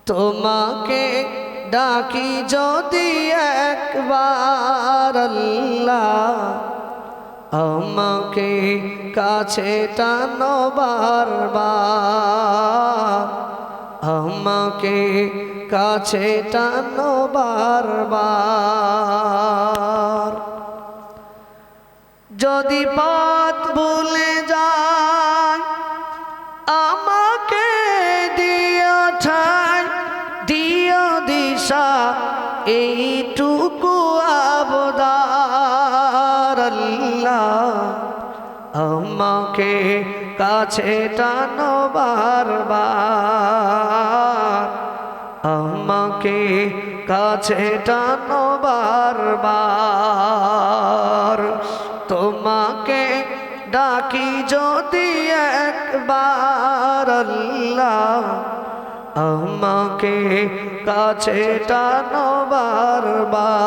তোমাকে ডাকি যদি একবার আল্লাহ, আমাকে কাছে টানো বারবার, আমাকে কাছে টানো বারবার। যদি পথ ভুলে যায় আমাকে দিও ঠাই, দিও দিশা এইটুকু আবদার আল্লাহ, আমাকে কাছে টানো বারবার, আমাকে কাছে টানো বারবার। তোমাকে ডাকি যদি একবার আল্লাহ, আমাকে কাছে টানো বারবার।